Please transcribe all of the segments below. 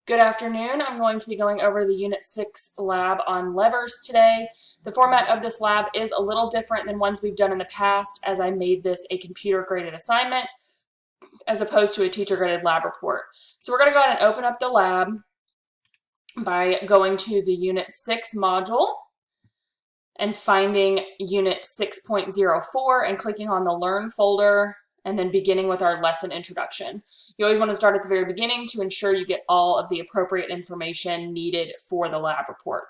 Good afternoon. I'm going to be going over the Unit 6 lab on levers today. The format of this lab is a little different than ones we've done in the past, as I made this a computer-graded assignment as opposed to a teacher-graded lab report. So we're going to go ahead and open up the lab by going to the Unit 6 module and finding Unit 6.04 and clicking on the Learn folder, and then beginning with our lesson introduction. You always want to start at the very beginning to ensure you get all of the appropriate information needed for the lab report.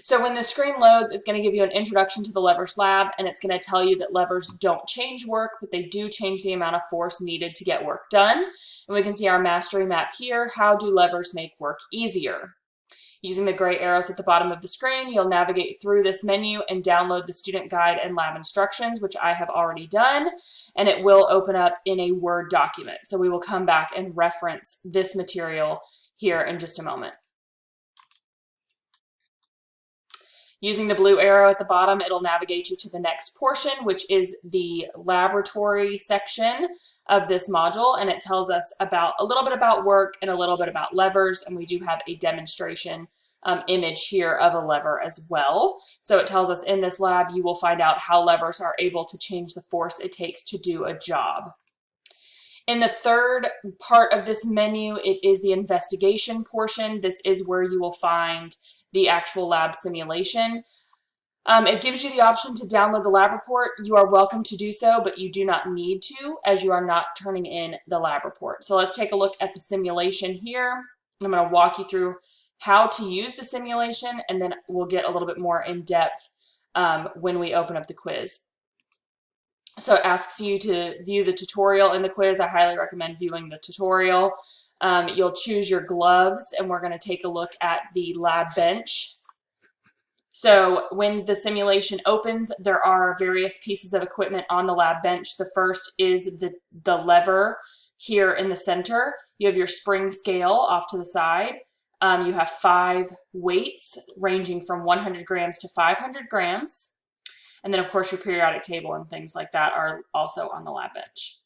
So when the screen loads, it's going to give you an introduction to the levers lab, and it's going to tell you that levers don't change work, but they do change the amount of force needed to get work done. And we can see our mastery map here. How do levers make work easier? Using the gray arrows at the bottom of the screen, you'll navigate through this menu and download the student guide and lab instructions, which I have already done, and it will open up in a Word document. So we will come back and reference this material here in just a moment. Using the blue arrow at the bottom, it'll navigate you to the next portion, which is the laboratory section of this module, and it tells us about a little bit about work and a little bit about levers, and we do have a demonstration image here of a lever as well. So it tells us in this lab you will find out how levers are able to change the force it takes to do a job. In the third part of this menu, it is the investigation portion. This is where you will find the actual lab simulation. It gives you the option to download the lab report. You are welcome to do so, but you do not need to, as you are not turning in the lab report. So let's take a look at the simulation here. I'm going to walk you through how to use the simulation, and then we'll get a little bit more in depth when we open up the quiz. So it asks you to view the tutorial in the quiz. I highly recommend viewing the tutorial. You'll choose your gloves, and we're going to take a look at the lab bench. So when the simulation opens, there are various pieces of equipment on the lab bench. The first is the lever here in the center. You have your spring scale off to the side. You have 5 weights ranging from 100 grams to 500 grams. And then, of course, your periodic table and things like that are also on the lab bench.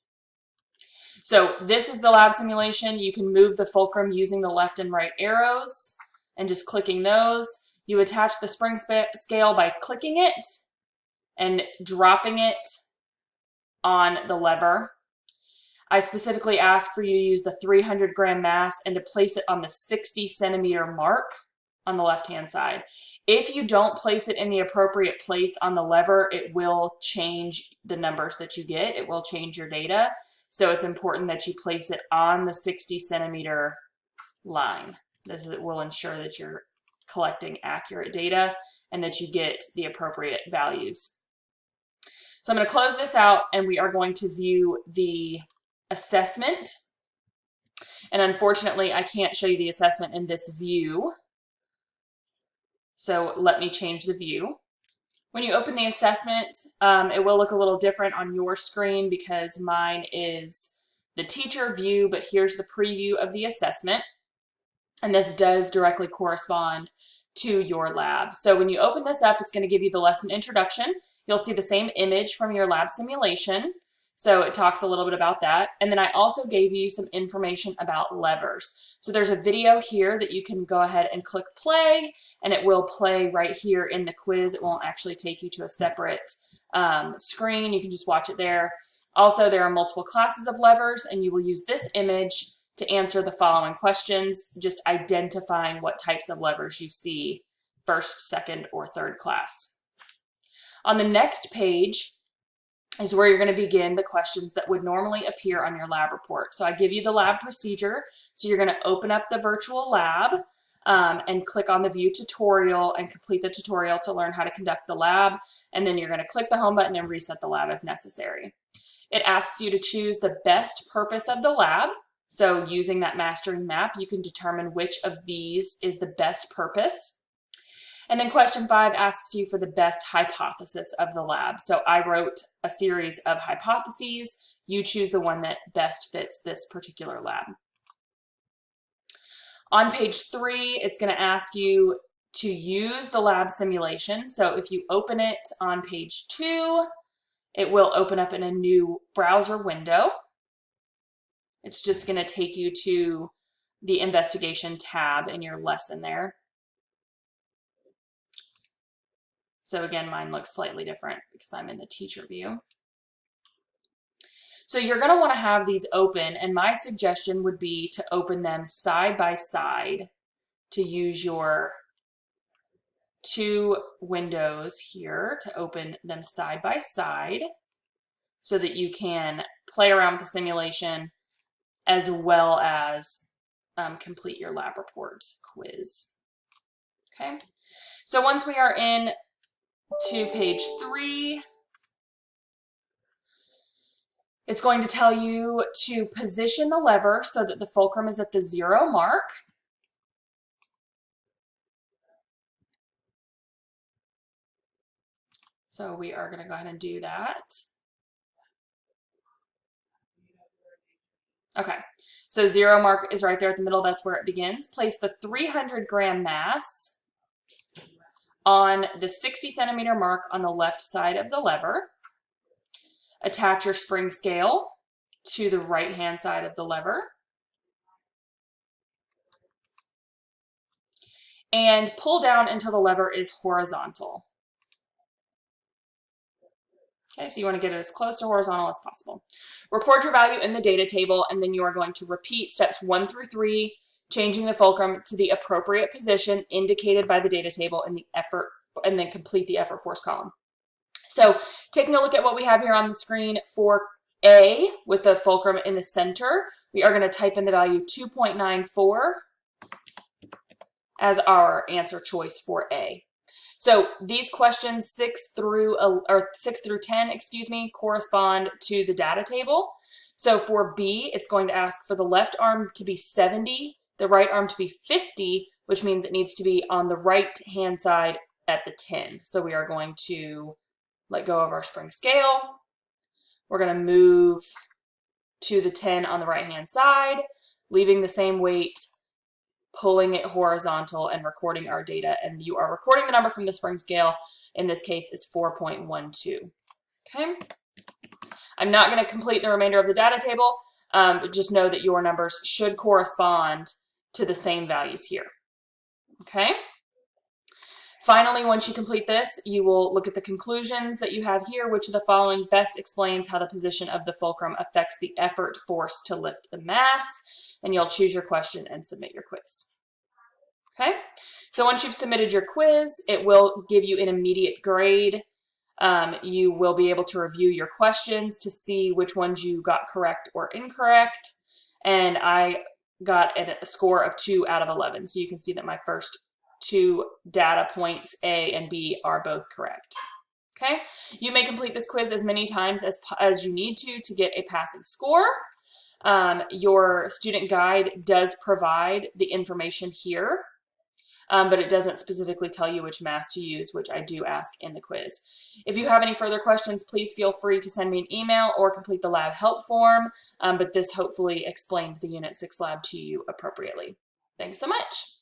So this is the lab simulation. You can move the fulcrum using the left and right arrows and just clicking those. You attach the spring scale by clicking it and dropping it on the lever. I specifically ask for you to use the 300 gram mass and to place it on the 60 centimeter mark on the left-hand side. If you don't place it in the appropriate place on the lever, it will change the numbers that you get. It will change your data. So it's important that you place it on the 60 centimeter line. This will ensure that you're collecting accurate data and that you get the appropriate values. So I'm going to close this out, and we are going to view the assessment. And unfortunately, I can't show you the assessment in this view. So let me change the view. When you open the assessment, it will look a little different on your screen because mine is the teacher view, but here's the preview of the assessment. And this does directly correspond to your lab. So when you open this up, it's going to give you the lesson introduction. You'll see the same image from your lab simulation. So it talks a little bit about that. And then I also gave you some information about levers. So there's a video here that you can go ahead and click play, and it will play right here in the quiz. It won't actually take you to a separate screen. You can just watch it there. Also, there are multiple classes of levers, and you will use this image to answer the following questions, just identifying what types of levers you see first, second, or third class. On the next page is where you're going to begin the questions that would normally appear on your lab report. So I give you the lab procedure. So you're going to open up the virtual lab and click on the view tutorial and complete the tutorial to learn how to conduct the lab. And then you're going to click the home button and reset the lab if necessary. It asks you to choose the best purpose of the lab. So using that mastery map, you can determine which of these is the best purpose. And then question 5 asks you for the best hypothesis of the lab. So I wrote a series of hypotheses. You choose the one that best fits this particular lab. On page 3, it's going to ask you to use the lab simulation. So if you open it on page 2, it will open up in a new browser window. It's just going to take you to the investigation tab in your lesson there. So again, mine looks slightly different because I'm in the teacher view. So you're going to want to have these open, and my suggestion would be to open them side by side, to use your two windows here to open them side by side so that you can play around with the simulation as well as complete your lab report quiz. Okay, so once we are in to page 3, it's going to tell you to position the lever so that the fulcrum is at the 0 mark. So we are going to go ahead and do that. Okay, so 0 mark is right there at the middle. That's where it begins. Place the 300-gram mass on the 60 centimeter mark on the left side of the lever. Attach your spring scale to the right-hand side of the lever. And pull down until the lever is horizontal. Okay, so you want to get it as close to horizontal as possible. Record your value in the data table, and then you are going to repeat steps 1 through 3, changing the fulcrum to the appropriate position indicated by the data table in the effort, and then complete the effort force column. So taking a look at what we have here on the screen for A, with the fulcrum in the center, we are going to type in the value 2.94 as our answer choice for A. So these questions 6 through 10, correspond to the data table. So for B, it's going to ask for the left arm to be 70, the right arm to be 50, which means it needs to be on the right-hand side at the 10. So we are going to let go of our spring scale. We're going to move to the 10 on the right-hand side, leaving the same weight, pulling it horizontal and recording our data. And you are recording the number from the spring scale. In this case, is 4.12. Okay. I'm not going to complete the remainder of the data table, but just know that your numbers should correspond to the same values here. Okay. Finally, once you complete this, you will look at the conclusions that you have here. Which of the following best explains how the position of the fulcrum affects the effort force to lift the mass? And you'll choose your question and submit your quiz. Okay, so once you've submitted your quiz, it will give you an immediate grade. You will be able to review your questions to see which ones you got correct or incorrect. And I got a score of 2 out of 11. So you can see that my first 2 data points, A and B, are both correct. Okay, you may complete this quiz as many times as you need to get a passing score. Your student guide does provide the information here, but it doesn't specifically tell you which mass to use, which I do ask in the quiz. If you have any further questions, please feel free to send me an email or complete the lab help form, but this hopefully explained the Unit 6 lab to you appropriately. Thanks so much.